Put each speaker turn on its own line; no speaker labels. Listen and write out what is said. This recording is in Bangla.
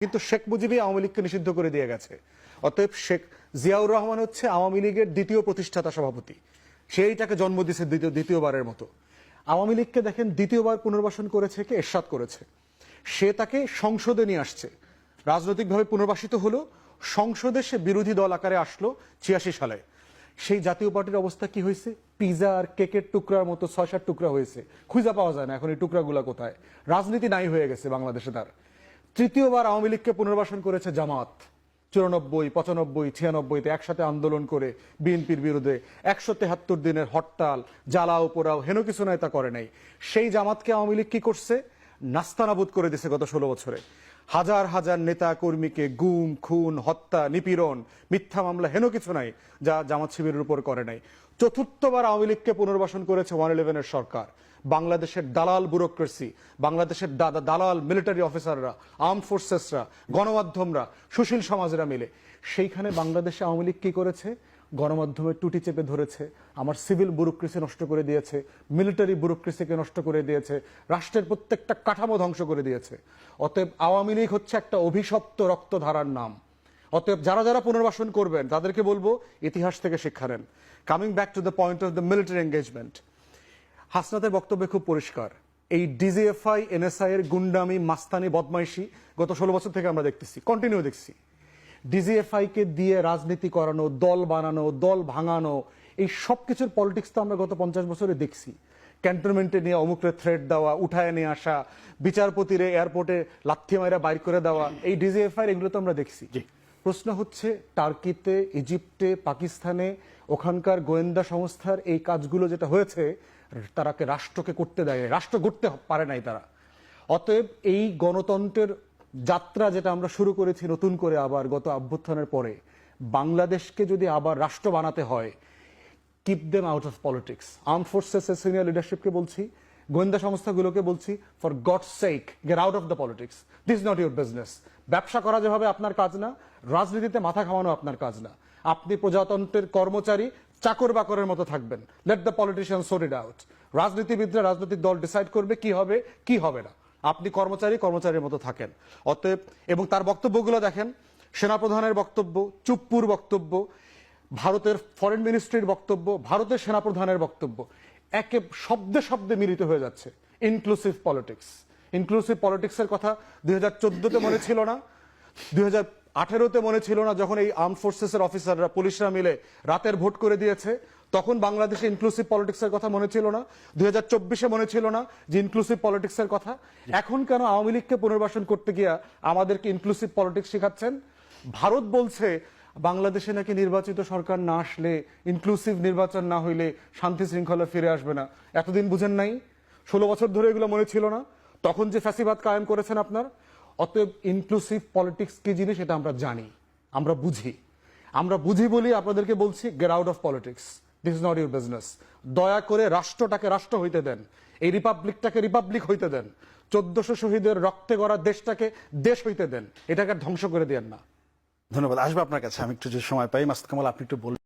কিন্তু শেখ মুজিবই আওয়ামী লীগকে নিষিদ্ধ করে দিয়ে গেছে। অতএব শেখ জিয়াউর রহমান হচ্ছে আওয়ামী লীগের দ্বিতীয় প্রতিষ্ঠাতা সভাপতি, সেইটাকে জন্ম দিয়েছে দ্বিতীয়বারের মতো। আওয়ামী লীগকে দেখেন দ্বিতীয়বার পুনর্বাসন করেছে কে? এরশাদ করেছে। সে তাকে সংসদে নিয়ে আসছে, রাজনৈতিকভাবে পুনর্বাসিত হলো, সংসদে সে বিরোধী দল আকারে আসলো ৮৬ সালে। সেই জাতীয় পার্টির অবস্থা কি হয়েছে? পিজা আর কেকের টুকরার মতো ৬-৭ টুকরা হয়েছে, খুঁজে পাওয়া যায় না এখন এই টুকরাগুলা কোথায়। রাজনীতি নাই হয়ে গেছে বাংলাদেশে তার। তৃতীয়বার আওয়ামী লীগকে পুনর্বাসন করেছে জামাত, ৯৪, ৯৫, ৯৬-তে একসাথে আন্দোলন করে বিএনপির বিরুদ্ধে ১৭৩ দিনের হরতাল, জ্বালাও পোড়াও, হেন কিছু নয় তা করে নাই। সেই জামাতকে আওয়ামী লীগ কি করছে? নাস্তানাবুদ করে দিছে গত ১৬ বছরে। হাজার হাজার নেতা কর্মীকে গুম, খুন, হত্যা, নিপীড়ন, মিথ্যা মামলা, হেন কিছু নাই যা জামাত শিবিরের উপর করে নাই। চতুর্থবার আওয়ামী লীগকে পুনর্বাসন করেছে 111-এর সরকার। বাংলাদেশের দালাল ব্যুরোক্রেসি, বাংলাদেশের দালাল মিলিটারি অফিসাররা, আর্ম ফোর্সেসরা, গণমাধ্যমরা, সুশীল সমাজরা মিলে সেইখানে বাংলাদেশে আওয়ামী লীগ কি করেছে? গণমাধ্যমের টুটি চেপে ধরেছে, আমার সিভিল ব্যুরোক্রেসি নষ্ট করে দিয়েছে, মিলিটারি ব্যুরোক্রেসিকে নষ্ট করে দিয়েছে, রাষ্ট্রের প্রত্যেকটা কাঠামো ধ্বংস করে দিয়েছে। অতএব আওয়ামী লীগ হচ্ছে একটা অভিশপ্ত রক্তধারার নাম। অতএব যারা যারা পুনর্বাসন করবেন তাদেরকে বলবো ইতিহাস থেকে শিক্ষা নেন। Coming back to the point of the military engagement, হাসনাতের বক্তব্য খুব পরিষ্কার। এই ডিজিএফআই এনএসআই এর গুন্ডামি, মাস্তানি, বদমাইশি গত ১৬ বছর থেকে আমরা দেখতেছি, কন্টিনিউ দেখছি। ডিজিএফআই কে দিয়ে রাজনীতি করানো, দল বানানো, দল ভাঙানো, এই সব কিছুর পলিটিক্স তো আমরা গত ৫০ বছরে দেখছি। ক্যান্টনমেন্টে নিয়ে অমুকরে থ্রেট দেওয়া, উঠায় নিয়ে আসা, বিচারপতিরে এয়ারপোর্টে লাথি মাইরা বাইর করে দেওয়া, এই ডিজিএফআই এগুলো তো আমরা দেখছি। প্রশ্ন হচ্ছে টার্কিতে, ইজিপ্টে, পাকিস্তানে ওখানকার গোয়েন্দা সংস্থার এই কাজগুলো যেটা হয়েছে, তারাকে রাষ্ট্রকে করতে দেয়, রাষ্ট্র গড়তে পারে নাই তারা। অতএব এই গণতন্ত্রের যাত্রা যেটা আমরা শুরু করেছি নতুন করে আবার গত অভ্যুত্থানের পরে, বাংলাদেশকে যদি আবার রাষ্ট্র বানাতে হয়, keep them out of politics. Armed ফোর্সেসের সিনিয়র লিডারশিপকে বলছি, গোয়েন্দা সংস্থাগুলোকে বলছি, for God's sake get out of the politics. This is not your business. ব্যবসা করা যেভাবে আপনার কাজ না, রাজনীতিতে মাথা ঘামানো আপনার কাজ না। আপনি প্রজাতন্ত্রের কর্মচারী, চাকর বাকরের মতো থাকবেন। Let the politician sort it out. রাজনীতিবিদরা, রাজনৈতিক দল ডিসাইড করবে কি হবে কি হবে না। আপনি কর্মচারীর মতো থাকেন। অতএব, এবং তার বক্তব্যগুলো দেখেন, সেনাপ্রধানের বক্তব্য, চুপ্পুর বক্তব্য, ভারতের ফরেন মিনিস্ট্রির বক্তব্য, ভারতের সেনাপ্রধানের বক্তব্য, একে শব্দে শব্দে মিলিত হয়ে যাচ্ছে। Inclusive politics. ইনক্লুসিভ পলিটিক্সের কথা ২০১৪-তে মনে ছিল না, ২০১৮-তে মনে ছিল না, যখন এই আর্ম ফোর্সেসের অফিসাররা, পুলিশরা মিলে রাতের ভোট করে দিয়েছে, তখন বাংলাদেশে ইনক্লুসিভ পলিটিক্সের কথা মনে ছিল না। ২০২৪-এ মনে ছিল না যে ইনক্লুসিভ পলিটিক্সের কথা। এখন কেন আওয়ামী লীগকে পুনর্বাসন করতে গিয়া আমাদেরকে ইনক্লুসিভ পলিটিক্স শেখাচ্ছেন? ভারত বলছে বাংলাদেশে নাকি নির্বাচিত সরকার না আসলে, ইনক্লুসিভ নির্বাচন না হইলে শান্তি শৃঙ্খলা ফিরে আসবে না। এতদিন বুঝেন নাই? ১৬ বছর ধরে এগুলো মনে ছিল না? তখন যে ফ্যাসিবাদ কায়েম করেছেন আপনার। অতএব ইনক্লুসিভ পলিটিক্স কি জিনিস এটা আমরা জানি, আমরা বুঝি বলি আপনাদেরকে বলছি, gate out of politics. This is not your business. দয়া করে রাষ্ট্রটাকে রাষ্ট্র হইতে দেন, এই রিপাবলিকটাকে রিপাবলিক হইতে দেন, ১৪০০ শহীদের রক্তে গড়া দেশটাকে দেশ হইতে দেন, এটাকে ধ্বংস করে দেন না।
ধন্যবাদ। আসবো আপনার কাছে, আমি একটু যে সময় পাই। মাসুদ কামাল, আপনি একটু বলবেন।